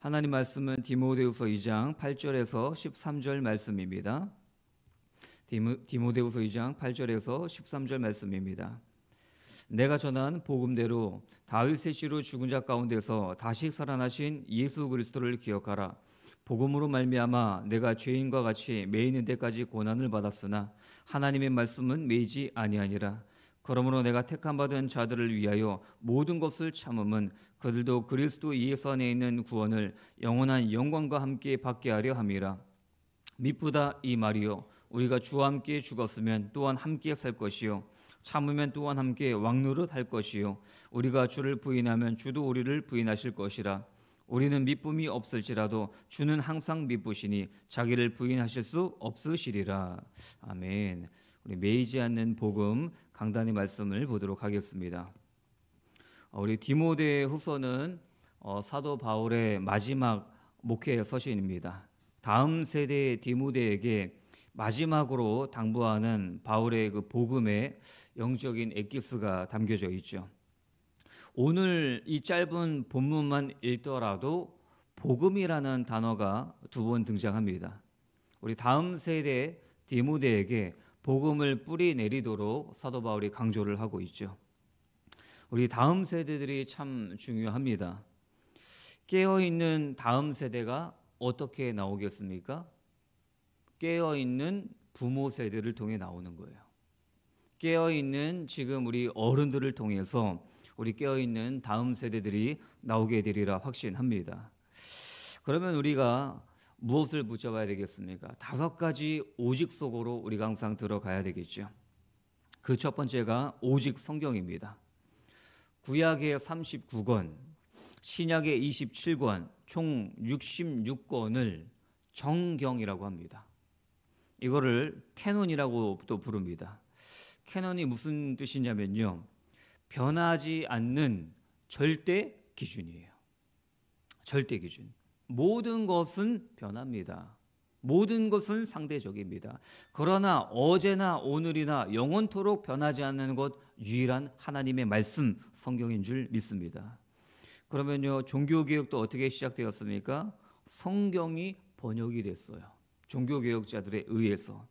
하나님 말씀은 디모데후서 2장 8절에서 13절 말씀입니다. 디모데후서 2장 8절에서 13절 말씀입니다. 내가 전한 복음대로 다윗의 씨로 죽은 자 가운데서 다시 살아나신 예수 그리스도를 기억하라. 복음으로 말미암아 내가 죄인과 같이 매이는 데까지 고난을 받았으나 하나님의 말씀은 매이지 아니하니라. 그러므로 내가 택함 받은 자들을 위하여 모든 것을 참음은 그들도 그리스도 예수 안에 있는 구원을 영원한 영광과 함께 받게 하려 함이라. 미쁘다 이 말이요 우리가 주와 함께 죽었으면 또한 함께 살 것이요 참으면 또한 함께 왕노릇 할 것이요 우리가 주를 부인하면 주도 우리를 부인하실 것이라. 우리는 미쁨이 없을지라도 주는 항상 미쁘시니 자기를 부인하실 수 없으시리라. 아멘. 우리 매이지 않는 복음 강단의 말씀을 보도록 하겠습니다. 우리 디모데후서는 사도 바울의 마지막 목회 서신입니다. 다음 세대 디모데에게 마지막으로 당부하는 바울의 그 복음의 영적인 엑기스가 담겨져 있죠. 오늘 이 짧은 본문만 읽더라도 복음이라는 단어가 2번 등장합니다. 우리 다음 세대 디모데에게 복음을 뿌리 내리도록 사도 바울이 강조를 하고 있죠. 우리 다음 세대들이 참 중요합니다. 깨어있는 다음 세대가 어떻게 나오겠습니까? 깨어있는 부모 세대를 통해 나오는 거예요. 깨어있는 지금 우리 어른들을 통해서 우리 깨어있는 다음 세대들이 나오게 되리라 확신합니다. 그러면 우리가 무엇을 붙잡아야 되겠습니까? 5가지 오직 속으로 우리가 항상 들어가야 되겠죠. 그 첫 번째가 오직 성경입니다. 구약의 39권, 신약의 27권, 총 66권을 정경이라고 합니다. 이거를 캐논이라고 또 부릅니다. 캐논이 무슨 뜻이냐면요, 변하지 않는 절대 기준이에요. 절대 기준. 모든 것은 변합니다. 모든 것은 상대적입니다. 그러나 어제나 오늘이나 영원토록 변하지 않는 것 유일한 하나님의 말씀 성경인 줄 믿습니다. 그러면요, 종교개혁도 어떻게 시작되었습니까? 성경이 번역이 됐어요. 종교개혁자들에 의해서.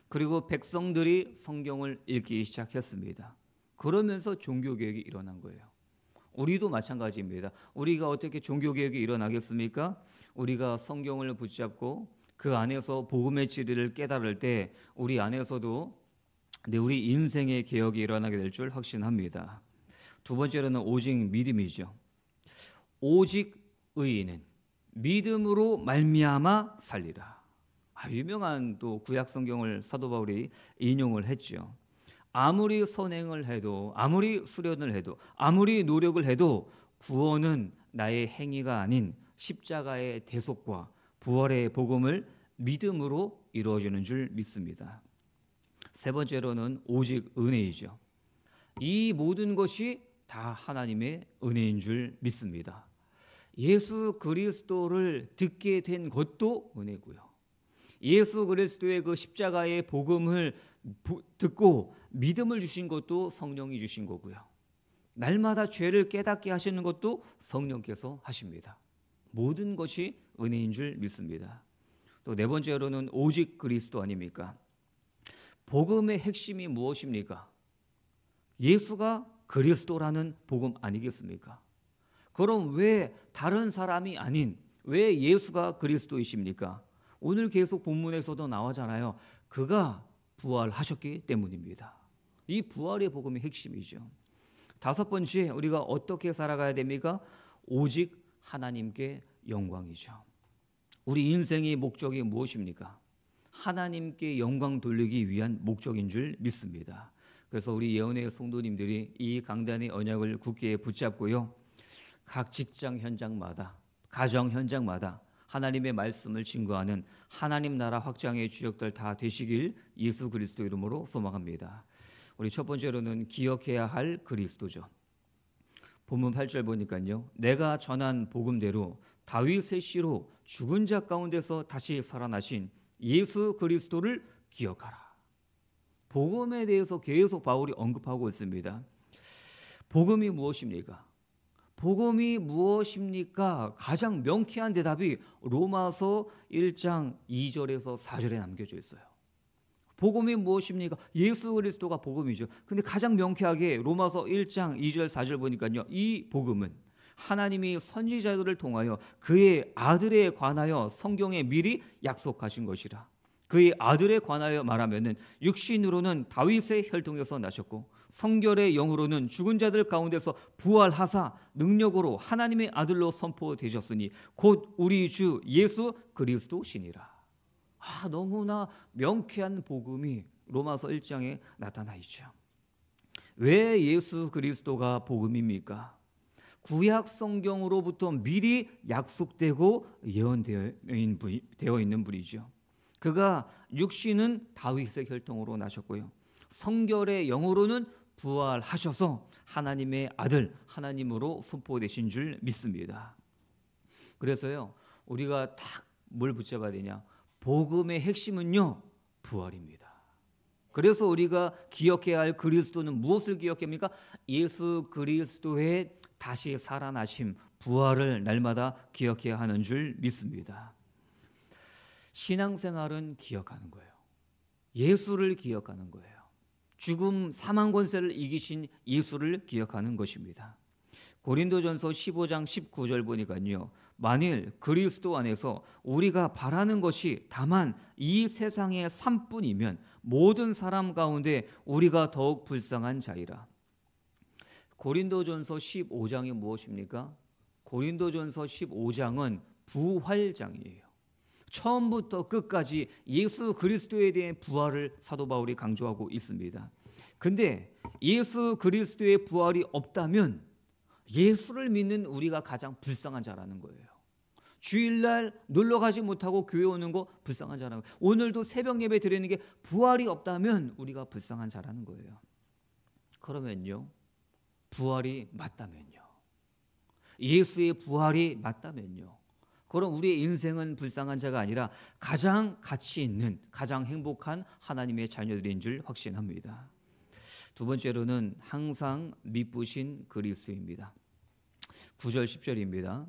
그리고 백성들이 성경을 읽기 시작했습니다. 그러면서 종교개혁이 일어난 거예요. 우리도 마찬가지입니다. 우리가 어떻게 종교개혁이 일어나겠습니까? 우리가 성경을 붙잡고 그 안에서 복음의 진리를 깨달을 때 우리 안에서도 우리 인생의 개혁이 일어나게 될 줄 확신합니다. 2번째로는 오직 믿음이죠. 오직 의인은 믿음으로 말미암아 살리라. 유명한 또 구약 성경을 사도 바울이 인용을 했죠. 아무리 선행을 해도, 아무리 수련을 해도, 아무리 노력을 해도 구원은 나의 행위가 아닌 십자가의 대속과 부활의 복음을 믿음으로 이루어지는 줄 믿습니다. 3번째로는 오직 은혜이죠. 이 모든 것이 다 하나님의 은혜인 줄 믿습니다. 예수 그리스도를 듣게 된 것도 은혜고요. 예수 그리스도의 그 십자가의 복음을 듣고 믿음을 주신 것도 성령이 주신 거고요. 날마다 죄를 깨닫게 하시는 것도 성령께서 하십니다. 모든 것이 은혜인 줄 믿습니다. 또 4번째로는 오직 그리스도 아닙니까? 복음의 핵심이 무엇입니까? 예수가 그리스도라는 복음 아니겠습니까? 그럼 왜 다른 사람이 아닌 왜 예수가 그리스도이십니까? 오늘 계속 본문에서도 나오잖아요. 그가 부활하셨기 때문입니다. 이 부활의 복음이 핵심이죠. 5번째, 우리가 어떻게 살아가야 됩니까? 오직 하나님께 영광이죠. 우리 인생의 목적이 무엇입니까? 하나님께 영광 돌리기 위한 목적인 줄 믿습니다. 그래서 우리 예언의 성도님들이 이 강단의 언약을 굳게 붙잡고요, 각 직장 현장마다, 가정 현장마다 하나님의 말씀을 증거하는 하나님 나라 확장의 주역들 다 되시길 예수 그리스도 이름으로 소망합니다. 우리 첫 번째로는 기억해야 할 그리스도죠. 본문 8절 보니까요, 내가 전한 복음대로 다윗의 씨로 죽은 자 가운데서 다시 살아나신 예수 그리스도를 기억하라. 복음에 대해서 계속 바울이 언급하고 있습니다. 복음이 무엇입니까? 복음이 무엇입니까? 가장 명쾌한 대답이 로마서 1장 2절에서 4절에 남겨져 있어요. 복음이 무엇입니까? 예수 그리스도가 복음이죠. 근데 가장 명쾌하게 로마서 1장 2절 4절 보니까요, 이 복음은 하나님이 선지자들을 통하여 그의 아들에 관하여 성경에 미리 약속하신 것이라. 그의 아들에 관하여 말하면은 육신으로는 다윗의 혈통에서 나셨고 성결의 영으로는 죽은 자들 가운데서 부활하사 능력으로 하나님의 아들로 선포되셨으니 곧 우리 주 예수 그리스도시니라. 너무나 명쾌한 복음이 로마서 1장에 나타나 있죠. 왜 예수 그리스도가 복음입니까? 구약 성경으로부터 미리 약속되고 예언되어 있는 분이죠. 그가 육신은 다윗의 혈통으로 나셨고요, 성결의 영으로는 부활하셔서 하나님의 아들, 하나님으로 선포되신 줄 믿습니다. 그래서요, 우리가 딱 뭘 붙잡아야 되냐? 복음의 핵심은요, 부활입니다. 그래서 우리가 기억해야 할 그리스도는 무엇을 기억합니까? 예수 그리스도의 다시 살아나심, 부활을 날마다 기억해야 하는 줄 믿습니다. 신앙생활은 기억하는 거예요. 예수를 기억하는 거예요. 죽음, 사망 권세를 이기신 예수를 기억하는 것입니다. 고린도전서 15장 19절 보니까요, 만일 그리스도 안에서 우리가 바라는 것이 다만 이 세상의 삶뿐이면 모든 사람 가운데 우리가 더욱 불쌍한 자이라. 고린도전서 15장이 무엇입니까? 고린도전서 15장은 부활장이에요. 처음부터 끝까지 예수 그리스도에 대한 부활을 사도 바울이 강조하고 있습니다. 근데 예수 그리스도의 부활이 없다면 예수를 믿는 우리가 가장 불쌍한 자라는 거예요. 주일날 놀러 가지 못하고 교회 오는 거 불쌍한 자라는 거예요. 오늘도 새벽 예배 드리는 게 부활이 없다면 우리가 불쌍한 자라는 거예요. 그러면요, 부활이 맞다면요, 예수의 부활이 맞다면요, 그럼 우리의 인생은 불쌍한 자가 아니라 가장 가치 있는, 가장 행복한 하나님의 자녀들인 줄 확신합니다. 두 번째로는 항상 미쁘신 그리스도입니다. 9절 10절입니다.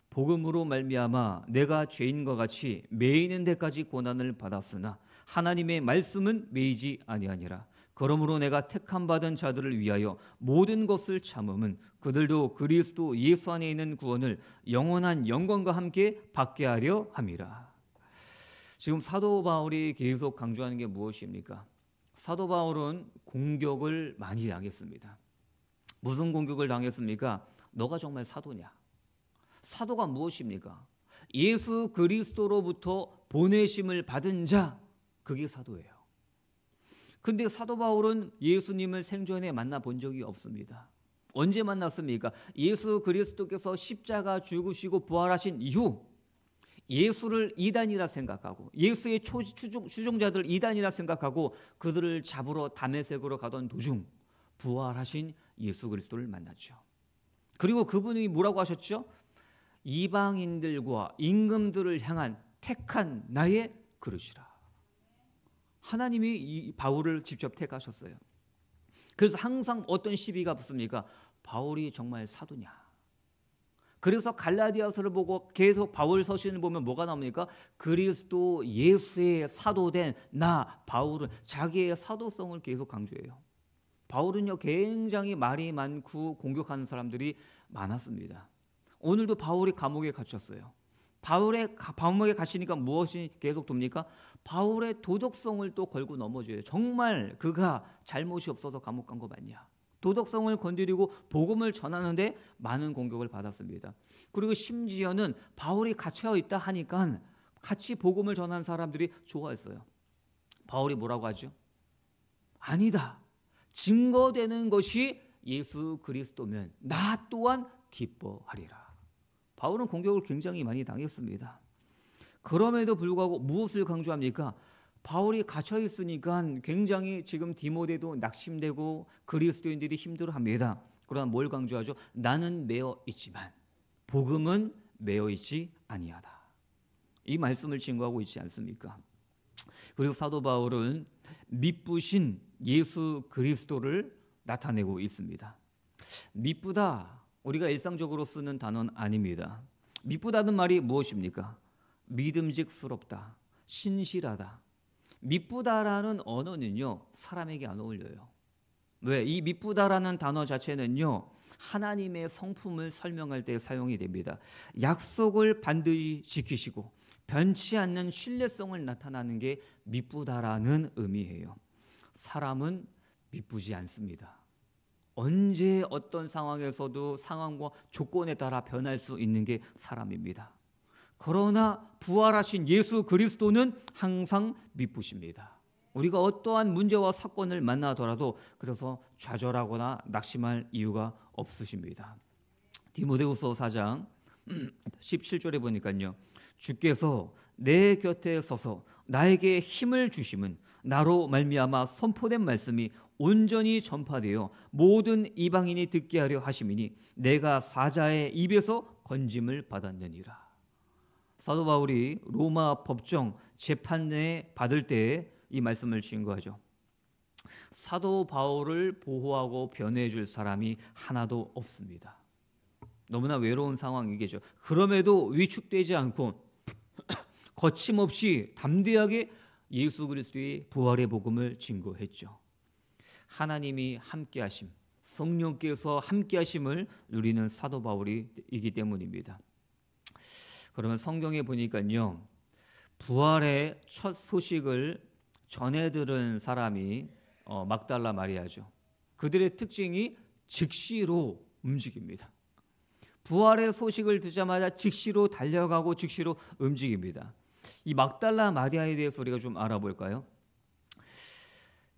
복음으로 말미암아 내가 죄인과 같이 매이는 데까지 고난을 받았으나 하나님의 말씀은 매이지 아니하니라. 그러므로 내가 택함 받은 자들을 위하여 모든 것을 참음은 그들도 그리스도 예수 안에 있는 구원을 영원한 영광과 함께 받게 하려 함이라. 지금 사도 바울이 계속 강조하는 게 무엇입니까? 사도 바울은 공격을 많이 당했습니다. 무슨 공격을 당했습니까? 너가 정말 사도냐? 사도가 무엇입니까? 예수 그리스도로부터 보내심을 받은 자, 그게 사도예요. 근데 사도 바울은 예수님을 생전에 만나본 적이 없습니다. 언제 만났습니까? 예수 그리스도께서 십자가 죽으시고 부활하신 이후 예수를 이단이라 생각하고 예수의 추종자들 이단이라 생각하고 그들을 잡으러 다메섹으로 가던 도중 부활하신 예수 그리스도를 만났죠. 그리고 그분이 뭐라고 하셨죠? 이방인들과 임금들을 향한 택한 나의 그릇이라. 하나님이 이 바울을 직접 택하셨어요. 그래서 항상 어떤 시비가 붙습니까? 바울이 정말 사도냐? 그래서 갈라디아서를 보고 계속 바울 서신을 보면 뭐가 나옵니까? 그리스도 예수의 사도된 나 바울은 자기의 사도성을 계속 강조해요. 바울은요, 굉장히 말이 많고 공격하는 사람들이 많았습니다. 오늘도 바울이 감옥에 갇혔어요. 바울의 감옥에 갇히니까 무엇이 계속 돕니까? 바울의 도덕성을 또 걸고 넘어져요. 정말 그가 잘못이 없어서 감옥 간 거 맞냐? 도덕성을 건드리고 복음을 전하는데 많은 공격을 받았습니다. 그리고 심지어는 바울이 갇혀 있다 하니까 같이 복음을 전한 사람들이 좋아했어요. 바울이 뭐라고 하죠? 아니다. 증거되는 것이 예수 그리스도면 나 또한 기뻐하리라. 바울은 공격을 굉장히 많이 당했습니다. 그럼에도 불구하고 무엇을 강조합니까? 바울이 갇혀 있으니까 굉장히 지금 디모데도 낙심되고 그리스도인들이 힘들어합니다. 그러나 뭘 강조하죠? 나는 매어 있지만 복음은 매어 있지 아니하다. 이 말씀을 증거하고 있지 않습니까? 그리고 사도 바울은 미쁘신 예수 그리스도를 나타내고 있습니다. 미쁘다. 우리가 일상적으로 쓰는 단어는 아닙니다. 미쁘다는 말이 무엇입니까? 믿음직스럽다, 신실하다. 미쁘다라는 언어는요, 사람에게 안 어울려요. 왜? 이 미쁘다라는 단어 자체는요, 하나님의 성품을 설명할 때 사용이 됩니다. 약속을 반드시 지키시고 변치 않는 신뢰성을 나타나는 게 미쁘다라는 의미예요. 사람은 미쁘지 않습니다. 언제 어떤 상황에서도 상황과 조건에 따라 변할 수 있는 게 사람입니다. 그러나 부활하신 예수 그리스도는 항상 미쁘십니다. 우리가 어떠한 문제와 사건을 만나더라도 그래서 좌절하거나 낙심할 이유가 없으십니다. 디모데후서 4장 17절에 보니까요, 주께서 내 곁에 서서 나에게 힘을 주심은 나로 말미암아 선포된 말씀이 온전히 전파되어 모든 이방인이 듣게 하려 하심이니 내가 사자의 입에서 건짐을 받았느니라. 사도 바울이 로마 법정 재판에 받을 때 이 말씀을 증거하죠. 사도 바울을 보호하고 변호해 줄 사람이 하나도 없습니다. 너무나 외로운 상황이겠죠. 그럼에도 위축되지 않고 거침없이 담대하게 예수 그리스도의 부활의 복음을 증거했죠. 하나님이 함께하심, 성령께서 함께하심을 누리는 사도 바울이기 때문입니다. 그러면 성경에 보니까요, 부활의 첫 소식을 전해 들은 사람이 막달라 마리아죠. 그들의 특징이 즉시로 움직입니다. 부활의 소식을 듣자마자 즉시로 달려가고 즉시로 움직입니다. 이 막달라 마리아에 대해서 우리가 좀 알아볼까요?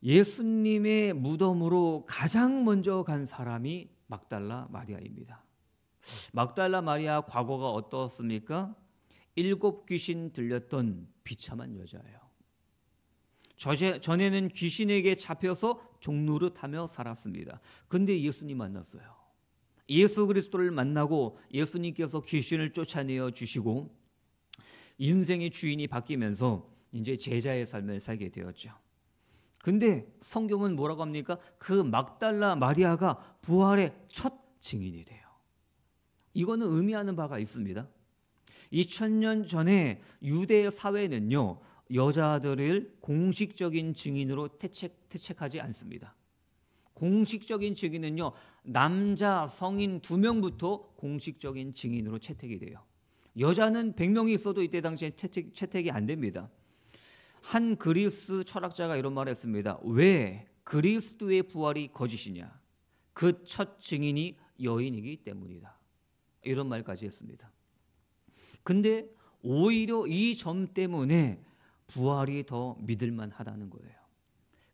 예수님의 무덤으로 가장 먼저 간 사람이 막달라 마리아입니다. 막달라 마리아 과거가 어떻습니까? 7 귀신 들렸던 비참한 여자예요. 전에는 귀신에게 잡혀서 종노릇하며 살았습니다. 근데 예수님 만났어요. 예수 그리스도를 만나고 예수님께서 귀신을 쫓아내어 주시고 인생의 주인이 바뀌면서 이제 제자의 삶을 살게 되었죠. 근데 성경은 뭐라고 합니까? 그 막달라 마리아가 부활의 첫 증인이 돼요. 이거는 의미하는 바가 있습니다. 2000년 전에 유대 사회는요, 여자들을 공식적인 증인으로 채택하지 않습니다. 공식적인 증인은요, 남자 성인 2명부터 공식적인 증인으로 채택이 돼요. 여자는 100명이 있어도 이때 당시에 채택이 안 됩니다. 한 그리스 철학자가 이런 말을 했습니다. 왜 그리스도의 부활이 거짓이냐? 그 첫 증인이 여인이기 때문이다. 이런 말까지 했습니다. 근데 오히려 이 점 때문에 부활이 더 믿을만 하다는 거예요.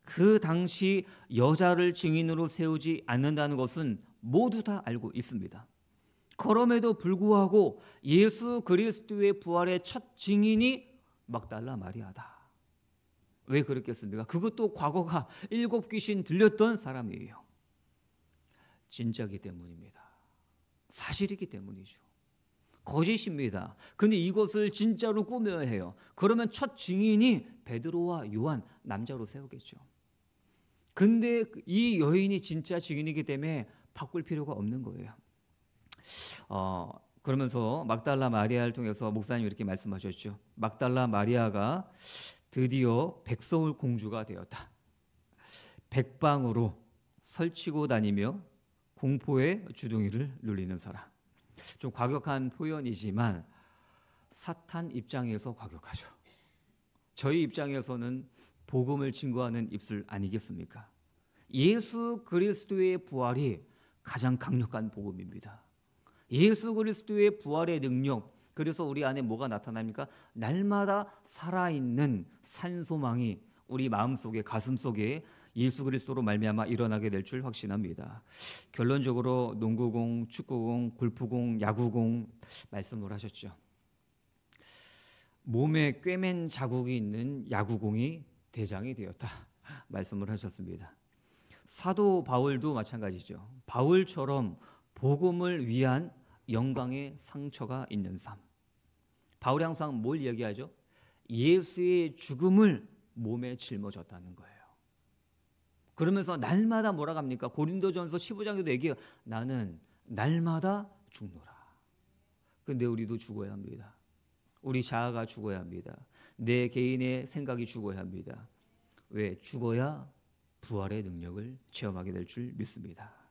그 당시 여자를 증인으로 세우지 않는다는 것은 모두 다 알고 있습니다. 그럼에도 불구하고 예수 그리스도의 부활의 첫 증인이 막달라 마리아다. 왜 그랬겠습니까? 그것도 과거가 7 귀신 들렸던 사람이에요. 진짜이기 때문입니다. 사실이기 때문이죠. 거짓입니다. 근데 이것을 진짜로 꾸며야 해요. 그러면 첫 증인이 베드로와 요한, 남자로 세우겠죠. 근데 이 여인이 진짜 증인이기 때문에 바꿀 필요가 없는 거예요. 그러면서 막달라 마리아를 통해서 목사님이 이렇게 말씀하셨죠. 막달라 마리아가 드디어 백서울 공주가 되었다. 백방으로 설치고 다니며 공포의 주둥이를 눌리는 사람. 좀 과격한 표현이지만 사탄 입장에서 과격하죠. 저희 입장에서는 복음을 증거하는 입술 아니겠습니까? 예수 그리스도의 부활이 가장 강력한 복음입니다. 예수 그리스도의 부활의 능력, 그래서 우리 안에 뭐가 나타납니까? 날마다 살아있는 산소망이 우리 마음속에, 가슴속에 예수 그리스도로 말미암아 일어나게 될 줄 확신합니다. 결론적으로 농구공, 축구공, 골프공, 야구공 말씀을 하셨죠. 몸에 꿰맨 자국이 있는 야구공이 대장이 되었다 말씀을 하셨습니다. 사도 바울도 마찬가지죠. 바울처럼 복음을 위한 영광의 상처가 있는 삶. 바울이 항상 뭘 얘기하죠? 예수의 죽음을 몸에 짊어졌다는 거예요. 그러면서 날마다 뭐라고 합니까? 고린도전서 15장에도 얘기해요. 나는 날마다 죽노라. 근데 우리도 죽어야 합니다. 우리 자아가 죽어야 합니다. 내 개인의 생각이 죽어야 합니다. 왜? 죽어야 부활의 능력을 체험하게 될 줄 믿습니다.